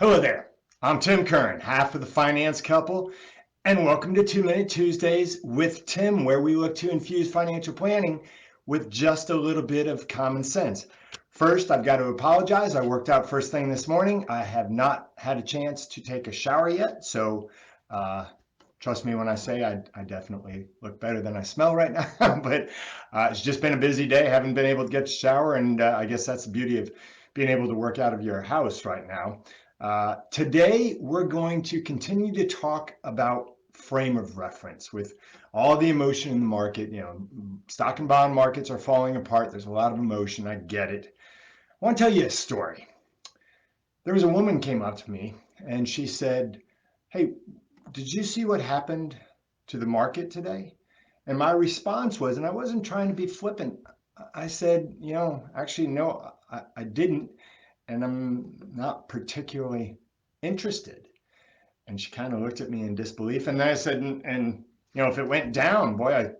Hello there, I'm Tim Curran, half of the finance couple, and welcome to 2-Minute Tuesdays with Tim, where we look to infuse financial planning with just a little bit of common sense. First, I've got to apologize. I worked out first thing this morning. I have not had a chance to take a shower yet, so trust me when I say I definitely look better than I smell right now, but it's just been a busy day. I haven't been able to get to shower, and I guess that's the beauty of being able to work out of your house right now. Today, we're going to continue to talk about frame of reference with all the emotion in the market. You know, stock and bond markets are falling apart. There's a lot of emotion. I get it. I want to tell you a story. There was a woman came up to me and she said, "Hey, did you see what happened to the market today?" And my response was, and I wasn't trying to be flippant, I said, actually, no, I didn't, and I'm not particularly interested. And she kind of looked at me in disbelief. And then I said, and if it went down, boy,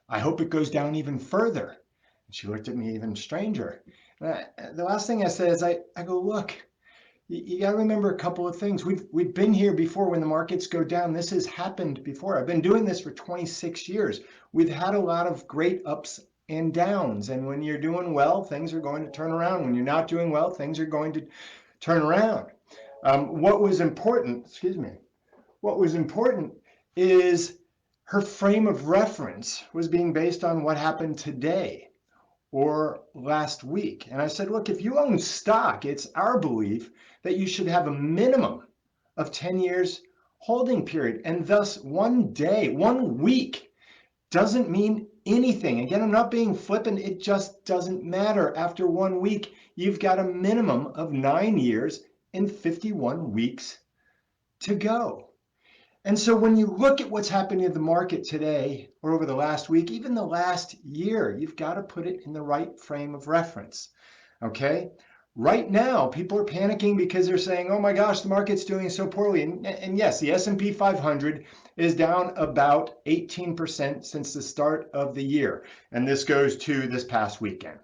I hope it goes down even further. And she looked at me even stranger. The last thing I said is, I go, look, you got to remember a couple of things. We've been here before when the markets go down. This has happened before. I've been doing this for 26 years. We've had a lot of great ups and downs. And when you're doing well, things are going to turn around. When you're not doing well, things are going to turn around. What was important, what was important is her frame of reference was being based on what happened today or last week. And I said, look, if you own stock, it's our belief that you should have a minimum of 10 years holding period. And thus 1 day, 1 week doesn't mean anything. Again, I'm not being flippant. It just doesn't matter. After 1 week, you've got a minimum of 9 years and 51 weeks to go. And so when you look at what's happening in the market today or over the last week, even the last year, you've got to put it in the right frame of reference. Okay? Right now, people are panicking because they're saying, oh my gosh, the market's doing so poorly. And yes, the S&P 500 is down about 18% since the start of the year. And this goes to this past weekend.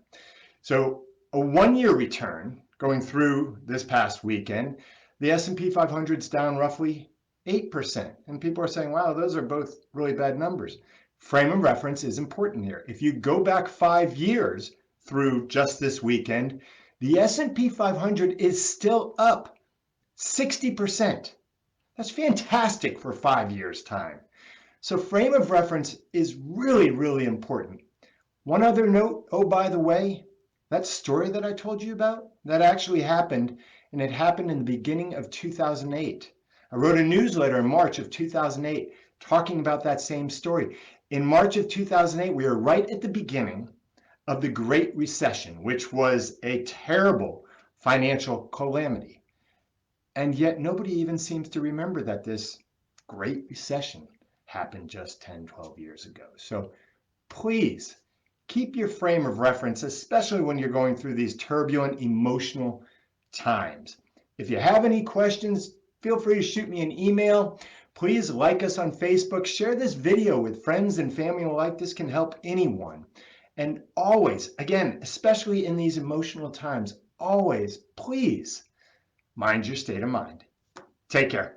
So a 1-year return going through this past weekend, the S&P 500 is down roughly 8%. And people are saying, wow, those are both really bad numbers. Frame of reference is important here. If you go back 5 years through just this weekend, the S&P 500 is still up 60%. That's fantastic for 5 years' time. So frame of reference is really, really important. One other note, oh, by the way, that story that I told you about, that actually happened, and it happened in the beginning of 2008. I wrote a newsletter in March of 2008 talking about that same story. In March of 2008, we were right at the beginning of the Great Recession, which was a terrible financial calamity. And yet nobody even seems to remember that this Great Recession happened just 10, 12 years ago. So please keep your frame of reference, especially when you're going through these turbulent, emotional times. If you have any questions, feel free to shoot me an email. Please like us on Facebook. Share this video with friends and family alike. This can help anyone. And always, again, especially in these emotional times, always, please mind your state of mind. Take care.